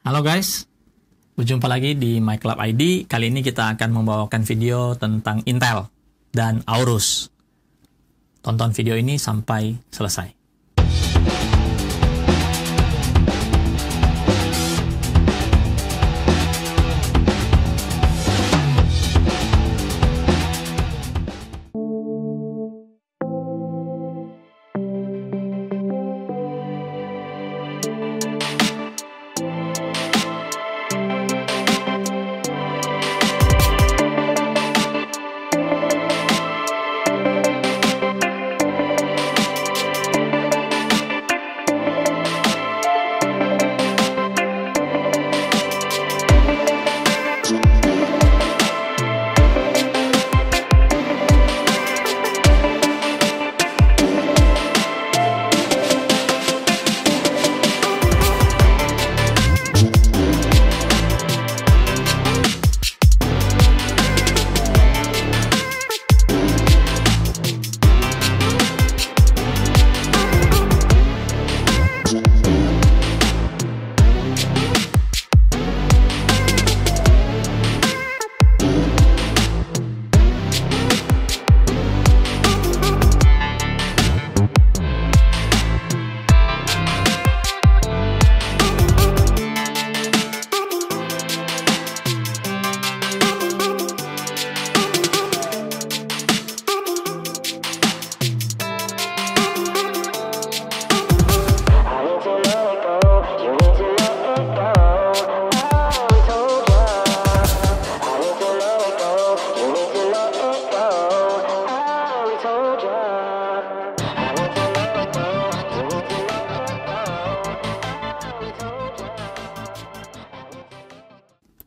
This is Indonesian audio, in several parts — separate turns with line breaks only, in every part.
Halo guys, berjumpa lagi di My Club ID. Kali ini kita akan membawakan video tentang Intel dan Aorus. Tonton video ini sampai selesai.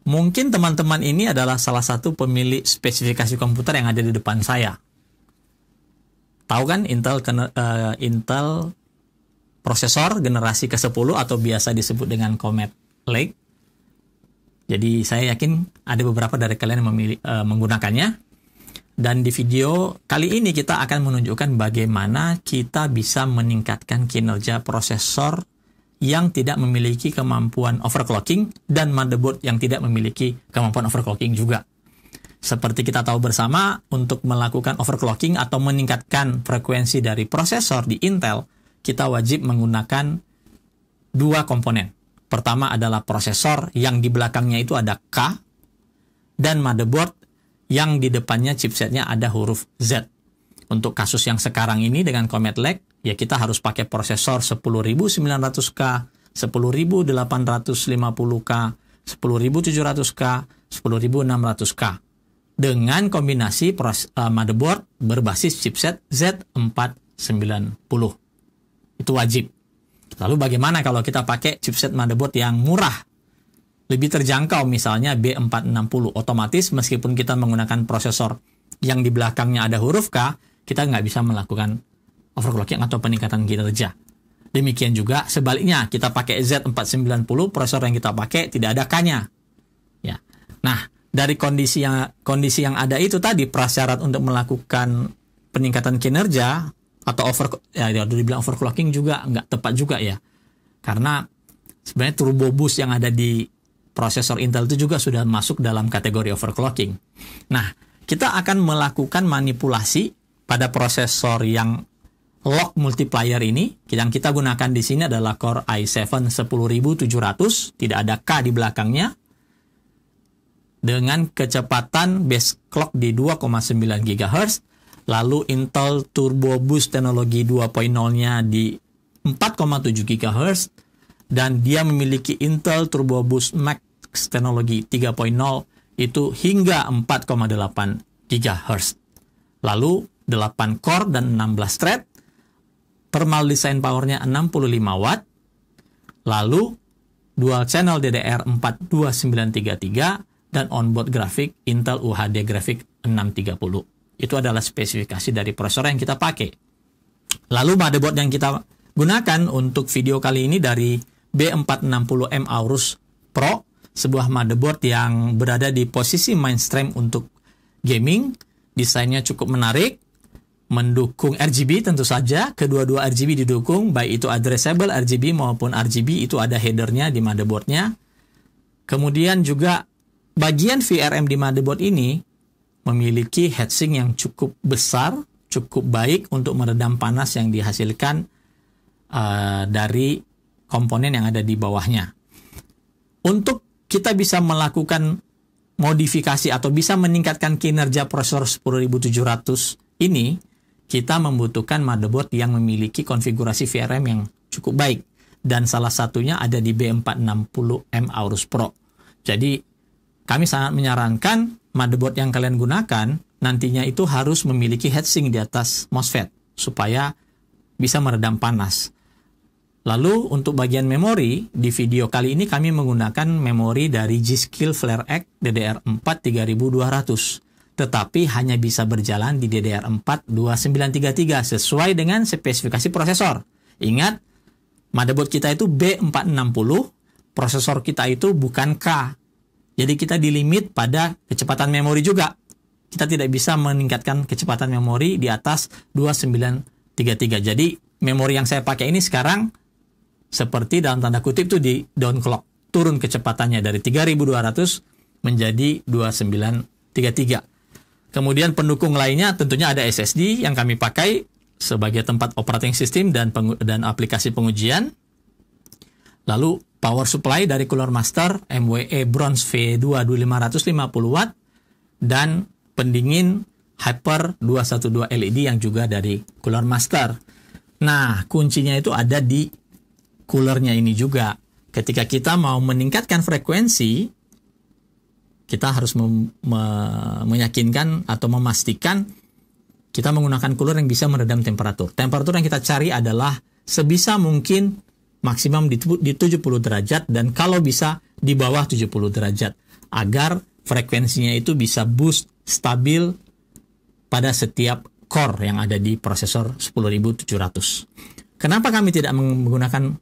Mungkin teman-teman ini adalah salah satu pemilik spesifikasi komputer yang ada di depan saya. Tahu kan Intel prosesor generasi ke-10 atau biasa disebut dengan Comet Lake. Jadi saya yakin ada beberapa dari kalian yang menggunakannya. Dan di video kali ini kita akan menunjukkan bagaimana kita bisa meningkatkan kinerja prosesor yang tidak memiliki kemampuan overclocking dan motherboard yang tidak memiliki kemampuan overclocking juga. Seperti kita tahu bersama, untuk melakukan overclocking atau meningkatkan frekuensi dari prosesor di Intel, kita wajib menggunakan dua komponen. Pertama adalah prosesor yang di belakangnya itu ada K, dan motherboard yang di depannya chipsetnya ada huruf Z. Untuk kasus yang sekarang ini dengan Comet Lake, ya kita harus pakai prosesor 10900K, 10850K, 10700K, 10600K. Dengan kombinasi motherboard berbasis chipset Z490. Itu wajib. Lalu bagaimana kalau kita pakai chipset motherboard yang murah? Lebih terjangkau, misalnya B460. Otomatis meskipun kita menggunakan prosesor yang di belakangnya ada huruf K, kita nggak bisa melakukan overclocking atau peningkatan kinerja. Demikian juga sebaliknya, kita pakai Z490, prosesor yang kita pakai tidak ada K-nya. Ya. Nah, dari kondisi yang ada itu tadi, prasyarat untuk melakukan peningkatan kinerja atau dibilang overclocking juga nggak tepat juga ya. Karena sebenarnya turbo boost yang ada di prosesor Intel itu juga sudah masuk dalam kategori overclocking. Nah, kita akan melakukan manipulasi pada prosesor yang lock multiplier ini. Yang kita gunakan di sini adalah Core i7 10700, tidak ada K di belakangnya, dengan kecepatan base clock di 2,9 GHz, lalu Intel Turbo Boost teknologi 2.0-nya di 4,7 GHz, dan dia memiliki Intel Turbo Boost Max teknologi 3.0 itu hingga 4,8 GHz. Lalu 8 core dan 16 thread, thermal design powernya 65 watt, lalu dual channel DDR4 2933, dan onboard grafik Intel UHD Graphic 630. Itu adalah spesifikasi dari prosesor yang kita pakai. Lalu motherboard yang kita gunakan untuk video kali ini dari B460M Aorus Pro, sebuah motherboard yang berada di posisi mainstream untuk gaming. Desainnya cukup menarik, mendukung RGB tentu saja. Kedua-dua RGB didukung, baik itu addressable RGB maupun RGB, itu ada headernya di motherboardnya. Kemudian juga bagian VRM di motherboard ini memiliki heatsink yang cukup besar, cukup baik untuk meredam panas yang dihasilkan dari komponen yang ada di bawahnya. Untuk kita bisa melakukan modifikasi atau bisa meningkatkan kinerja prosesor 10700 ini, kita membutuhkan motherboard yang memiliki konfigurasi VRM yang cukup baik. Dan salah satunya ada di B460M Aorus Pro. Jadi, kami sangat menyarankan motherboard yang kalian gunakan nantinya itu harus memiliki heatsink di atas MOSFET supaya bisa meredam panas. Lalu untuk bagian memori, di video kali ini kami menggunakan memori dari G.Skill FlareX DDR4 3200, tetapi hanya bisa berjalan di DDR4 2933 sesuai dengan spesifikasi prosesor. Ingat, motherboard kita itu B460, prosesor kita itu bukan K. Jadi kita dilimit pada kecepatan memori juga. Kita tidak bisa meningkatkan kecepatan memori di atas 2933. Jadi memori yang saya pakai ini sekarang seperti dalam tanda kutip itu di downclock. Turun kecepatannya dari 3200 menjadi 2933. Kemudian pendukung lainnya tentunya ada SSD yang kami pakai sebagai tempat operating system dan aplikasi pengujian. Lalu power supply dari Cooler Master MWE Bronze V2 2550 watt dan pendingin Hyper 212 LED yang juga dari Cooler Master. Nah, kuncinya itu ada di coolernya ini juga. Ketika kita mau meningkatkan frekuensi, kita harus meyakinkan atau memastikan kita menggunakan cooler yang bisa meredam temperatur. Temperatur yang kita cari adalah sebisa mungkin maksimum di 70 derajat dan kalau bisa di bawah 70 derajat agar frekuensinya itu bisa boost stabil pada setiap core yang ada di prosesor 10700. Kenapa kami tidak menggunakan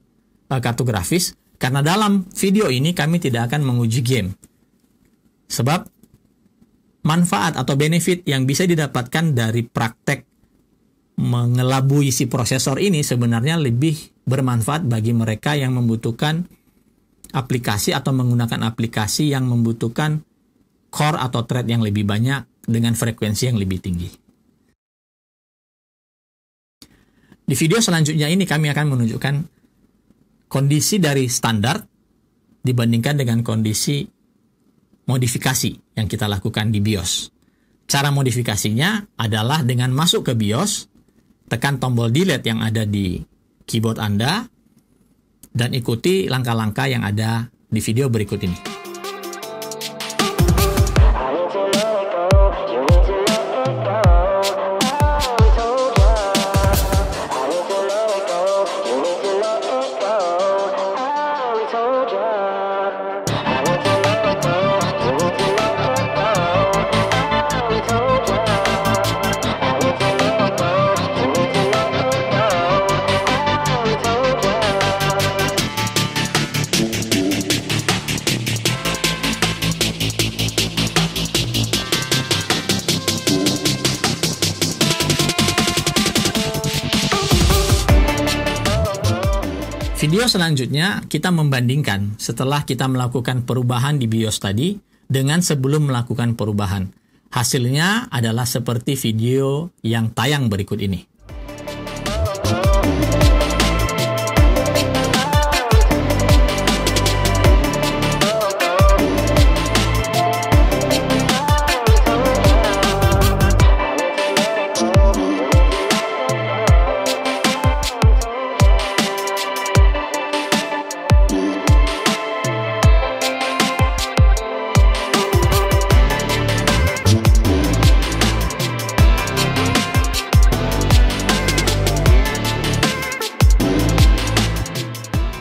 kartu grafis? Karena dalam video ini kami tidak akan menguji game. Sebab manfaat atau benefit yang bisa didapatkan dari praktek mengelabui si prosesor ini sebenarnya lebih bermanfaat bagi mereka yang membutuhkan aplikasi atau menggunakan aplikasi yang membutuhkan core atau thread yang lebih banyak dengan frekuensi yang lebih tinggi. Di video selanjutnya ini kami akan menunjukkan kondisi dari standar dibandingkan dengan kondisi modifikasi yang kita lakukan di BIOS. Cara modifikasinya adalah dengan masuk ke BIOS, tekan tombol delete yang ada di keyboard Anda, dan ikuti langkah-langkah yang ada di video berikut ini. Video selanjutnya kita membandingkan setelah kita melakukan perubahan di BIOS tadi dengan sebelum melakukan perubahan. Hasilnya adalah seperti video yang tayang berikut ini.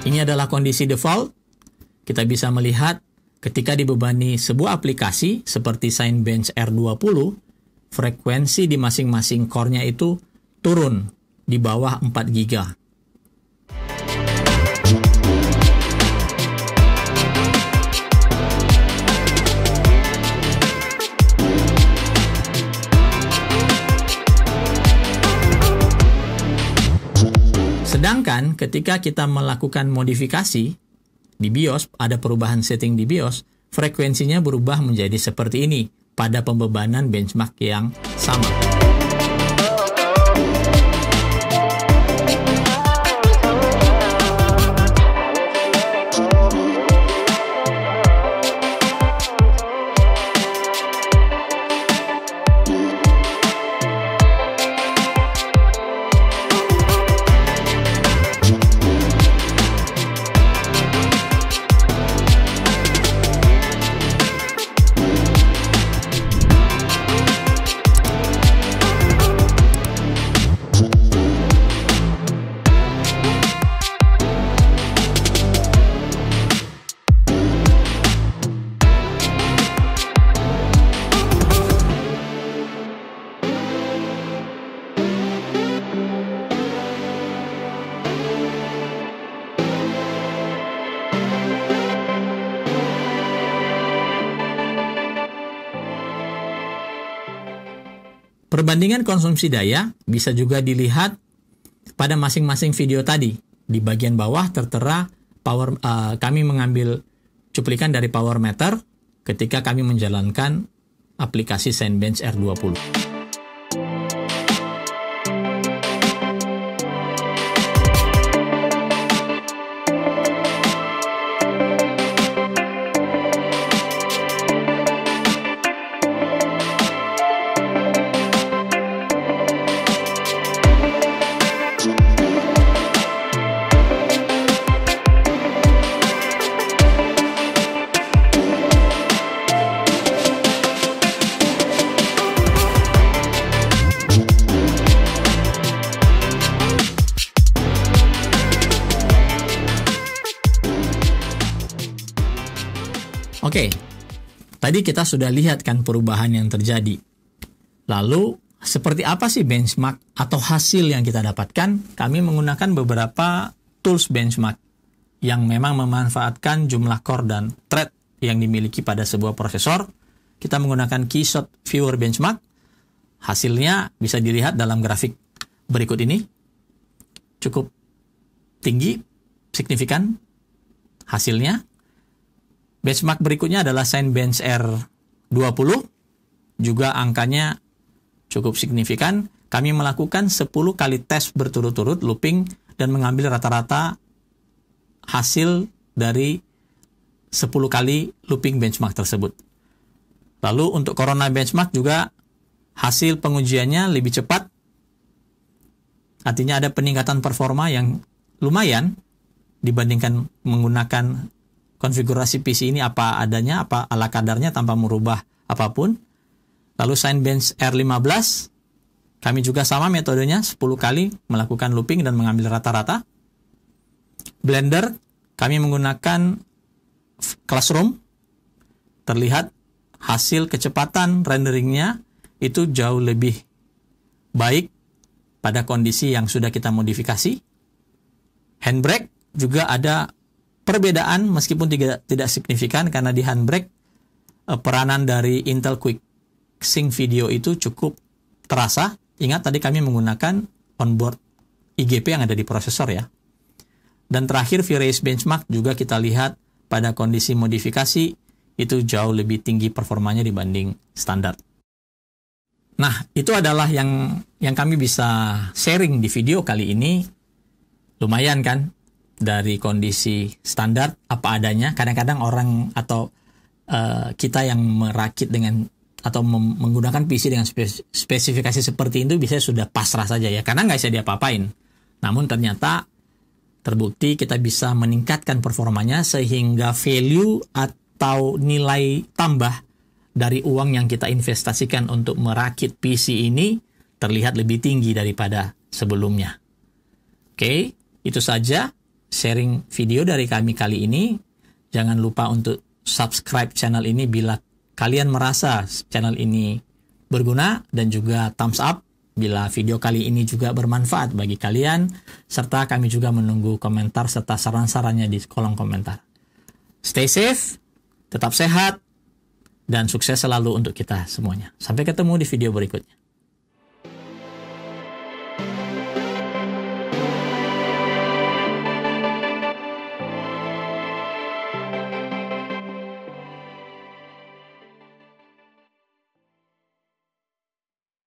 Ini adalah kondisi default. Kita bisa melihat ketika dibebani sebuah aplikasi seperti Cinebench R20, frekuensi di masing-masing core-nya itu turun di bawah 4 GB. Sedangkan ketika kita melakukan modifikasi di BIOS, ada perubahan setting di BIOS, frekuensinya berubah menjadi seperti ini pada pembebanan benchmark yang sama. Perbandingan konsumsi daya bisa juga dilihat pada masing-masing video tadi. Di bagian bawah tertera kami mengambil cuplikan dari power meter ketika kami menjalankan aplikasi SignBench R20. Oke, tadi kita sudah lihat kan perubahan yang terjadi. Lalu, seperti apa sih benchmark atau hasil yang kita dapatkan? Kami menggunakan beberapa tools benchmark yang memang memanfaatkan jumlah core dan thread yang dimiliki pada sebuah prosesor. Kita menggunakan Keyshot Viewer Benchmark. Hasilnya bisa dilihat dalam grafik berikut ini. Cukup tinggi, signifikan hasilnya. Benchmark berikutnya adalah SignBench R20, juga angkanya cukup signifikan. Kami melakukan 10 kali tes berturut-turut looping dan mengambil rata-rata hasil dari 10 kali looping benchmark tersebut. Lalu untuk Corona Benchmark juga hasil pengujiannya lebih cepat, artinya ada peningkatan performa yang lumayan dibandingkan menggunakan konfigurasi PC ini apa adanya, apa ala kadarnya tanpa merubah apapun. Lalu SignBench R15, kami juga sama metodenya, 10 kali melakukan looping dan mengambil rata-rata. Blender, kami menggunakan Classroom. Terlihat hasil kecepatan renderingnya itu jauh lebih baik pada kondisi yang sudah kita modifikasi. Handbrake juga ada perbedaan meskipun tidak signifikan, karena di Handbrake peranan dari Intel Quick Sync Video itu cukup terasa. Ingat tadi kami menggunakan onboard IGP yang ada di prosesor ya. Dan terakhir V-Race Benchmark juga kita lihat pada kondisi modifikasi itu jauh lebih tinggi performanya dibanding standar. Nah, itu adalah yang kami bisa sharing di video kali ini. Lumayan kan? Dari kondisi standar apa adanya. Kadang-kadang orang atau kita yang merakit dengan atau menggunakan PC dengan spesifikasi seperti itu bisa sudah pasrah saja ya, karena nggak bisa diapa-apain. Namun ternyata terbukti kita bisa meningkatkan performanya sehingga value atau nilai tambah dari uang yang kita investasikan untuk merakit PC ini terlihat lebih tinggi daripada sebelumnya. Oke, itu saja sharing video dari kami kali ini. Jangan lupa untuk subscribe channel ini bila kalian merasa channel ini berguna, dan juga thumbs up bila video kali ini juga bermanfaat bagi kalian, serta kami juga menunggu komentar serta saran-sarannya di kolom komentar. Stay safe, tetap sehat, dan sukses selalu untuk kita semuanya. Sampai ketemu di video berikutnya.